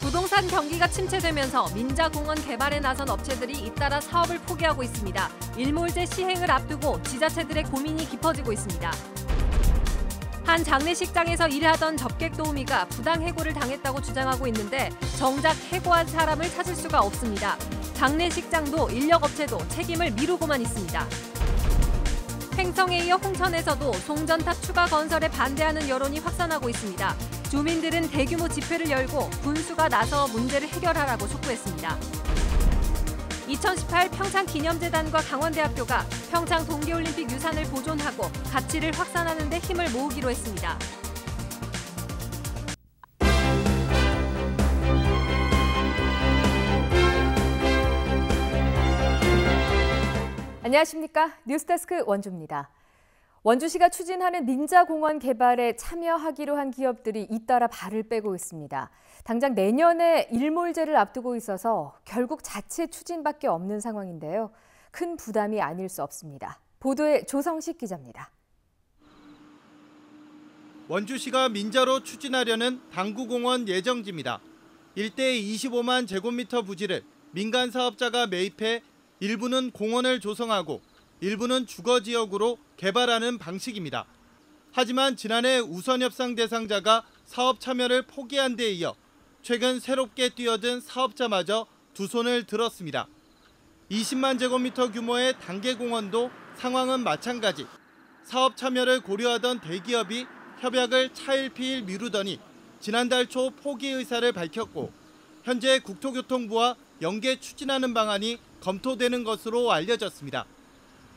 부동산 경기가 침체되면서 민자공원 개발에 나선 업체들이 잇따라 사업을 포기하고 있습니다. 일몰제 시행을 앞두고 지자체들의 고민이 깊어지고 있습니다. 한 장례식장에서 일하던 접객 도우미가 부당 해고를 당했다고 주장하고 있는데 정작 해고한 사람을 찾을 수가 없습니다. 장례식장도 인력업체도 책임을 미루고만 있습니다. 횡성에 이어 홍천에서도 송전탑 추가 건설에 반대하는 여론이 확산하고 있습니다. 주민들은 대규모 집회를 열고 군수가 나서 문제를 해결하라고 촉구했습니다. 2018 평창기념재단과 강원대학교가 평창 동계올림픽 유산을 보존하고 가치를 확산하는 데 힘을 모으기로 했습니다. 안녕하십니까? 뉴스데스크 원주입니다. 원주시가 추진하는 민자공원 개발에 참여하기로 한 기업들이 잇따라 발을 빼고 있습니다. 당장 내년에 일몰제를 앞두고 있어서 결국 자체 추진밖에 없는 상황인데요. 큰 부담이 아닐 수 없습니다. 보도에 조성식 기자입니다. 원주시가 민자로 추진하려는 당구공원 예정지입니다. 일대 25만 제곱미터 부지를 민간 사업자가 매입해 일부는 공원을 조성하고 일부는 주거지역으로 개발하는 방식입니다. 하지만 지난해 우선협상 대상자가 사업 참여를 포기한 데 이어 최근 새롭게 뛰어든 사업자마저 두 손을 들었습니다. 20만 제곱미터 규모의 단계공원도 상황은 마찬가지. 사업 참여를 고려하던 대기업이 협약을 차일피일 미루더니 지난달 초 포기 의사를 밝혔고 현재 국토교통부와 연계 추진하는 방안이 검토되는 것으로 알려졌습니다.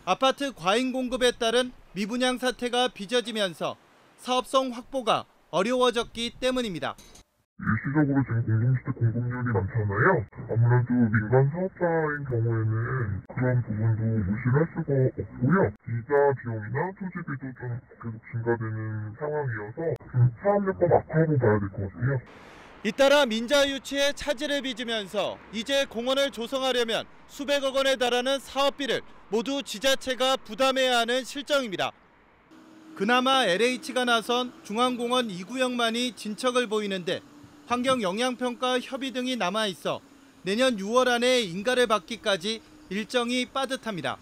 아파트 과잉 공급에 따른 미분양 사태가 빚어지면서 사업성 확보가 어려워졌기 때문입니다. 일시적으로 지금 공동주택 공급률이 많잖아요. 아무래도 민간 사업자인 경우에는 그런 부분도 무시할 수가 없고요. 이자 비용이나 토지비도 좀 계속 증가되는 상황이어서 사업요건 악화로 봐야 될 것 같아요. 잇따라 민자 유치에 차질을 빚으면서 이제 공원을 조성하려면 수백억 원에 달하는 사업비를 모두 지자체가 부담해야 하는 실정입니다. 그나마 LH가 나선 중앙공원 2구역만이 진척을 보이는데 환경영향평가 협의 등이 남아있어 내년 6월 안에 인가를 받기까지 일정이 빠듯합니다.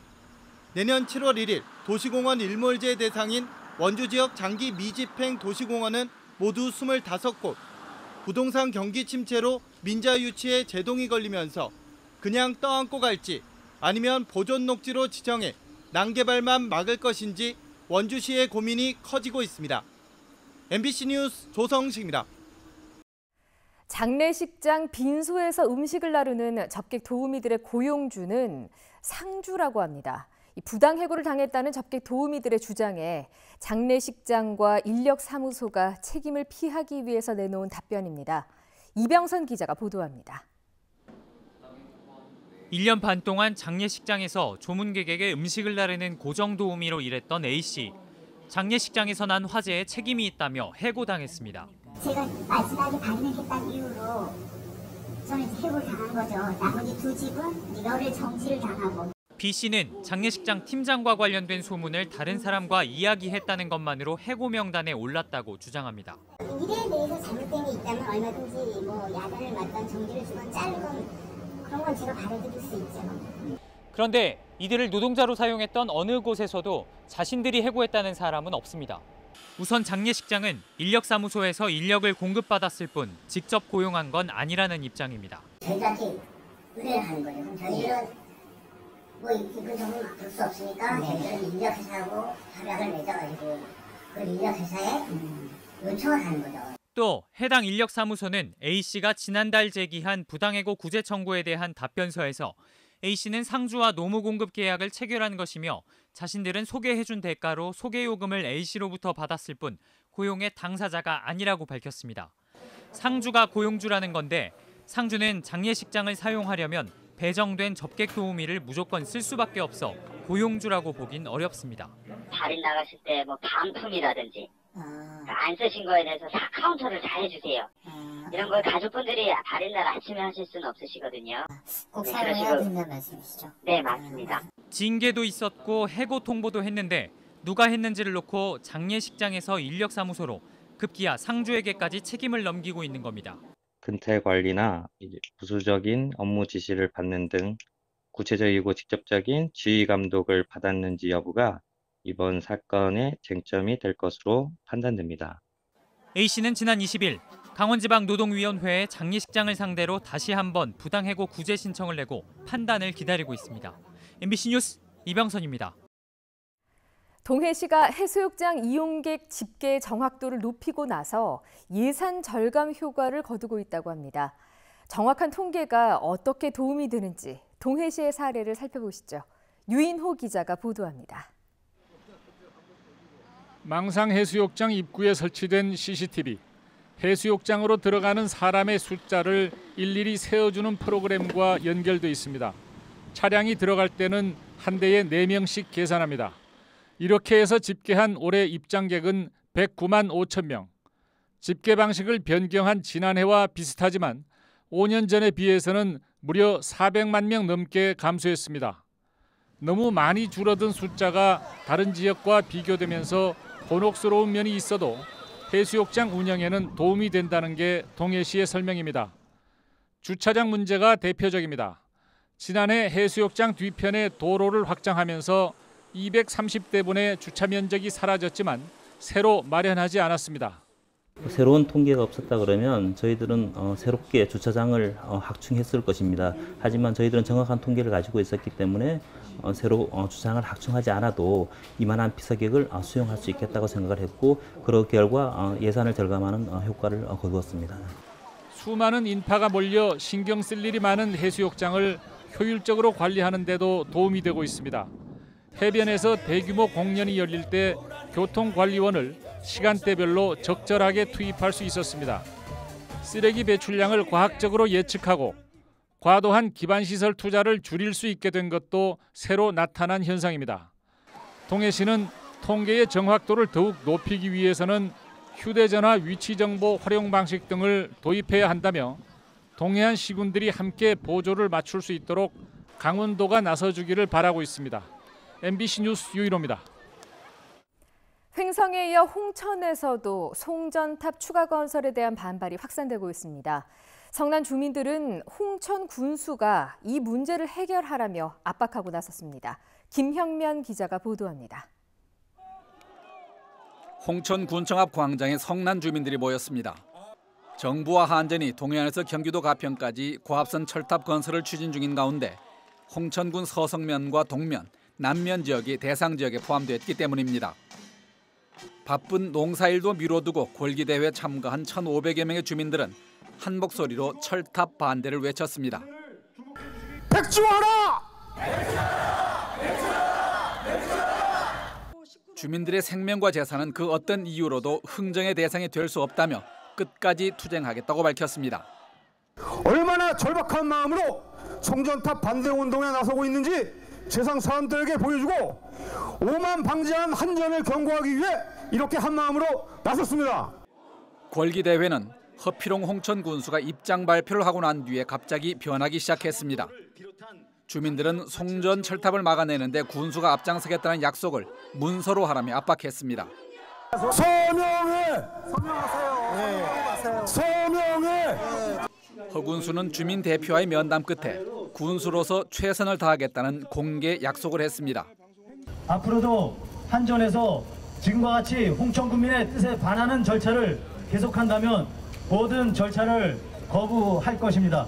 내년 7월 1일 도시공원 일몰제 대상인 원주 지역 장기 미집행 도시공원은 모두 25곳. 부동산 경기 침체로 민자 유치에 제동이 걸리면서 그냥 떠안고 갈지 아니면 보존 녹지로 지정해 난개발만 막을 것인지 원주시의 고민이 커지고 있습니다. MBC 뉴스 조성식입니다. 장례식장 빈소에서 음식을 나르는 접객 도우미들의 고용주는 상주라고 합니다. 부당 해고를 당했다는 접객 도우미들의 주장에 장례식장과 인력사무소가 책임을 피하기 위해서 내놓은 답변입니다. 이병선 기자가 보도합니다. 1년 반 동안 장례식장에서 조문객에게 음식을 나르는 고정도우미로 일했던 A씨. 장례식장에서 난 화재에 책임이 있다며 해고당했습니다. 제가 마지막에 발명했다는 이유로 저는 해고를 당한 거죠. 나머지 두 집은 이거를 정지를 당하고. B씨는 장례식장 팀장과 관련된 소문을 다른 사람과 이야기했다는 것만으로 해고 명단에 올랐다고 주장합니다. 일에 대해서 잘못된 게 있다면 얼마든지 야단을 맞던 정지를 주건 자르건 그런 건 제가 바라드릴 수 있죠. 그런데 이들을 노동자로 사용했던 어느 곳에서도 자신들이 해고했다는 사람은 없습니다. 우선 장례식장은 인력사무소에서 인력을 공급받았을 뿐 직접 고용한 건 아니라는 입장입니다. 저희한테 의뢰를 하는 거예요. 저희는 그 정도는 볼 수 없으니까 저희들은 인력회사하고 협약을 맺어가지고 그 인력회사에 요청을 하는 거죠. 또 해당 인력사무소는 A씨가 지난달 제기한 부당해고 구제 청구에 대한 답변서에서 A씨는 상주와 노무공급 계약을 체결한 것이며 자신들은 소개해준 대가로 소개요금을 A씨로부터 받았을 뿐 고용의 당사자가 아니라고 밝혔습니다. 상주가 고용주라는 건데 상주는 장례식장을 사용하려면 배정된 접객 도우미를 무조건 쓸 수밖에 없어 고용주라고 보긴 어렵습니다. 발인 나가실 때 반품이라든지 안 쓰신 거에 대해서 다 카운터를 다 해주세요. 이런 걸 가족분들이 발인 날 아침에 하실 수는 없으시거든요. 꼭 사용해야 된다는 말씀이시죠? 네, 맞습니다. 징계도 있었고 해고 통보도 했는데 누가 했는지를 놓고 장례식장에서 인력사무소로 급기야 상주에게까지 책임을 넘기고 있는 겁니다. 근태 관리나 부수적인 업무 지시를 받는 등 구체적이고 직접적인 지휘 감독을 받았는지 여부가 이번 사건의 쟁점이 될 것으로 판단됩니다. A씨는 지난 20일 강원지방노동위원회에 장례식장을 상대로 다시 한번 부당해고 구제 신청을 내고 판단을 기다리고 있습니다. MBC 뉴스 이병선입니다. 동해시가 해수욕장 이용객 집계 정확도를 높이고 나서 예산 절감 효과를 거두고 있다고 합니다. 정확한 통계가 어떻게 도움이 되는지 동해시의 사례를 살펴보시죠. 유인호 기자가 보도합니다. 망상 해수욕장 입구에 설치된 CCTV. 해수욕장으로 들어가는 사람의 숫자를 일일이 세어주는 프로그램과 연결돼 있습니다. 차량이 들어갈 때는 한 대에 4명씩 계산합니다. 이렇게 해서 집계한 올해 입장객은 109만 5천 명. 집계 방식을 변경한 지난해와 비슷하지만 5년 전에 비해서는 무려 400만 명 넘게 감소했습니다. 너무 많이 줄어든 숫자가 다른 지역과 비교되면서 곤혹스러운 면이 있어도 해수욕장 운영에는 도움이 된다는 게 동해시의 설명입니다. 주차장 문제가 대표적입니다. 지난해 해수욕장 뒤편에 도로를 확장하면서 230대분의 주차 면적이 사라졌지만 새로 마련하지 않았습니다. 새로운 통계가 없었다 그러면 저희들은 새롭게 주차장을 확충했을 것입니다. 하지만 저희들은 정확한 통계를 가지고 있었기 때문에 새로 주차장을 확충하지 않아도 이만한 피서객을 수용할 수 있겠다고 생각을 했고 그 결과 예산을 절감하는 효과를 거두었습니다. 수많은 인파가 몰려 신경 쓸 일이 많은 해수욕장을 효율적으로 관리하는 데도 도움이 되고 있습니다. 해변에서 대규모 공연이 열릴 때 교통관리원을 시간대별로 적절하게 투입할 수 있었습니다. 쓰레기 배출량을 과학적으로 예측하고 과도한 기반시설 투자를 줄일 수 있게 된 것도 새로 나타난 현상입니다. 동해시는 통계의 정확도를 더욱 높이기 위해서는 휴대전화 위치정보 활용 방식 등을 도입해야 한다며 동해안 시군들이 함께 보조를 맞출 수 있도록 강원도가 나서주기를 바라고 있습니다. MBC 뉴스 유인호입니다. 횡성에 이어 홍천에서도 송전탑 추가 건설에 대한 반발이 확산되고 있습니다. 성난 주민들은 홍천 군수가 이 문제를 해결하라며 압박하고 나섰습니다. 김형면 기자가 보도합니다. 홍천 군청 앞 광장에 성난 주민들이 모였습니다. 정부와 한전이 동해안에서 경기도 가평까지 고압선 철탑 건설을 추진 중인 가운데 홍천군 서성면과 동면, 남면 지역이 대상 지역에 포함됐기 때문입니다. 바쁜 농사일도 미뤄두고 골기대회에 참가한 1,500여 명의 주민들은 한 목소리로 철탑 반대를 외쳤습니다. 백지화하라! 주민들의 생명과 재산은 그 어떤 이유로도 흥정의 대상이 될 수 없다며 끝까지 투쟁하겠다고 밝혔습니다. 얼마나 절박한 마음으로 송전탑 반대 운동에 나서고 있는지 세상 사람들에게 보여주고 오만 방지한 한전을 경고하기 위해 이렇게 한 마음으로 나섰습니다. 골기대회는 허피롱 홍천 군수가 입장 발표를 하고 난 뒤에 갑자기 변하기 시작했습니다. 주민들은 송전 철탑을 막아내는데 군수가 앞장서겠다는 약속을 문서로 하라며 압박했습니다. 서명해! 서명해! 허 군수는 주민 대표와의 면담 끝에 군수로서 최선을 다하겠다는 공개 약속을 했습니다. 앞으로도 한전에서 지금과 같이 홍천 군민의 뜻에 반하는 절차를 계속한다면 모든 절차를 거부할 것입니다.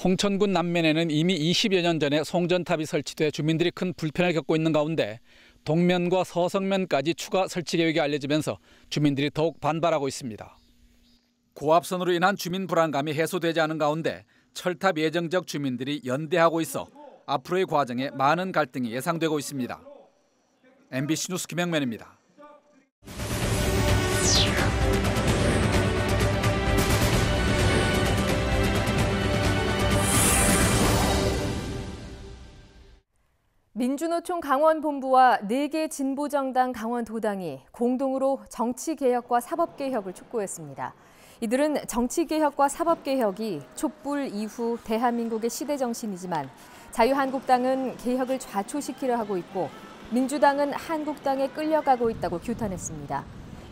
홍천군 남면에는 이미 20여 년 전에 송전탑이 설치돼 주민들이 큰 불편을 겪고 있는 가운데 동면과 서성면까지 추가 설치 계획이 알려지면서 주민들이 더욱 반발하고 있습니다. 고압선으로 인한 주민 불안감이 해소되지 않은 가운데 철탑 예정 지역 주민들이 연대하고 있어 앞으로의 과정에 많은 갈등이 예상되고 있습니다. MBC 뉴스 김영면입니다. 민주노총 강원본부와 4개 진보정당 강원도당이 공동으로 정치개혁과 사법개혁을 촉구했습니다. 이들은 정치개혁과 사법개혁이 촛불 이후 대한민국의 시대정신이지만 자유한국당은 개혁을 좌초시키려 하고 있고 민주당은 한국당에 끌려가고 있다고 규탄했습니다.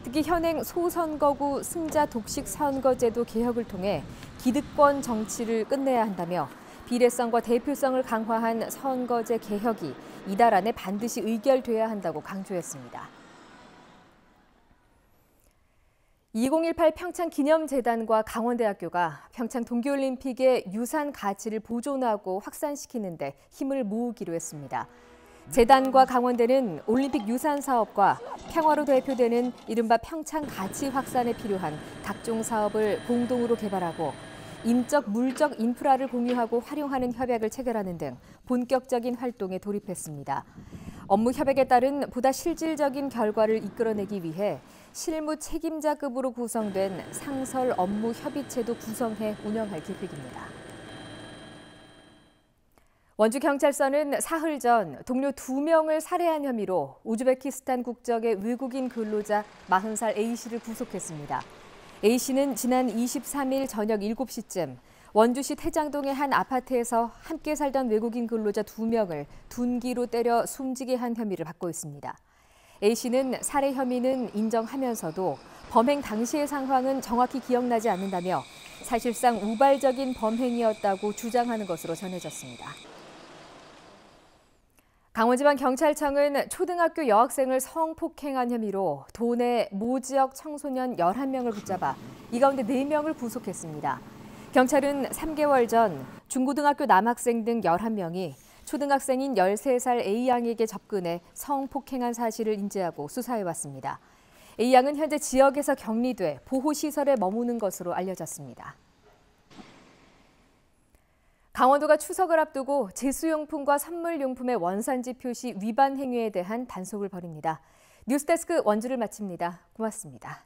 특히 현행 소선거구 승자 독식 선거제도 개혁을 통해 기득권 정치를 끝내야 한다며 비례성과 대표성을 강화한 선거제 개혁이 이달 안에 반드시 의결돼야 한다고 강조했습니다. 2018 평창기념재단과 강원대학교가 평창 동계올림픽의 유산 가치를 보존하고 확산시키는 데 힘을 모으기로 했습니다. 재단과 강원대는 올림픽 유산 사업과 평화로 대표되는 이른바 평창 가치 확산에 필요한 각종 사업을 공동으로 개발하고 인적, 물적 인프라를 공유하고 활용하는 협약을 체결하는 등 본격적인 활동에 돌입했습니다. 업무 협약에 따른 보다 실질적인 결과를 이끌어내기 위해 실무 책임자급으로 구성된 상설 업무 협의체도 구성해 운영할 계획입니다. 원주경찰서는 사흘 전 동료 2명을 살해한 혐의로 우즈베키스탄 국적의 외국인 근로자 40살 A씨를 구속했습니다. A씨는 지난 23일 저녁 7시쯤 원주시 태장동의 한 아파트에서 함께 살던 외국인 근로자 2명을 둔기로 때려 숨지게 한 혐의를 받고 있습니다. A씨는 살해 혐의는 인정하면서도 범행 당시의 상황은 정확히 기억나지 않는다며 사실상 우발적인 범행이었다고 주장하는 것으로 전해졌습니다. 강원지방경찰청은 초등학교 여학생을 성폭행한 혐의로 도내 모 지역 청소년 11명을 붙잡아 이 가운데 4명을 구속했습니다. 경찰은 3개월 전 중고등학교 남학생 등 11명이 초등학생인 13살 A양에게 접근해 성폭행한 사실을 인지하고 수사해왔습니다. A양은 현재 지역에서 격리돼 보호시설에 머무는 것으로 알려졌습니다. 강원도가 추석을 앞두고 제수용품과 선물용품의 원산지 표시 위반 행위에 대한 단속을 벌입니다. 뉴스데스크 원주를 마칩니다. 고맙습니다.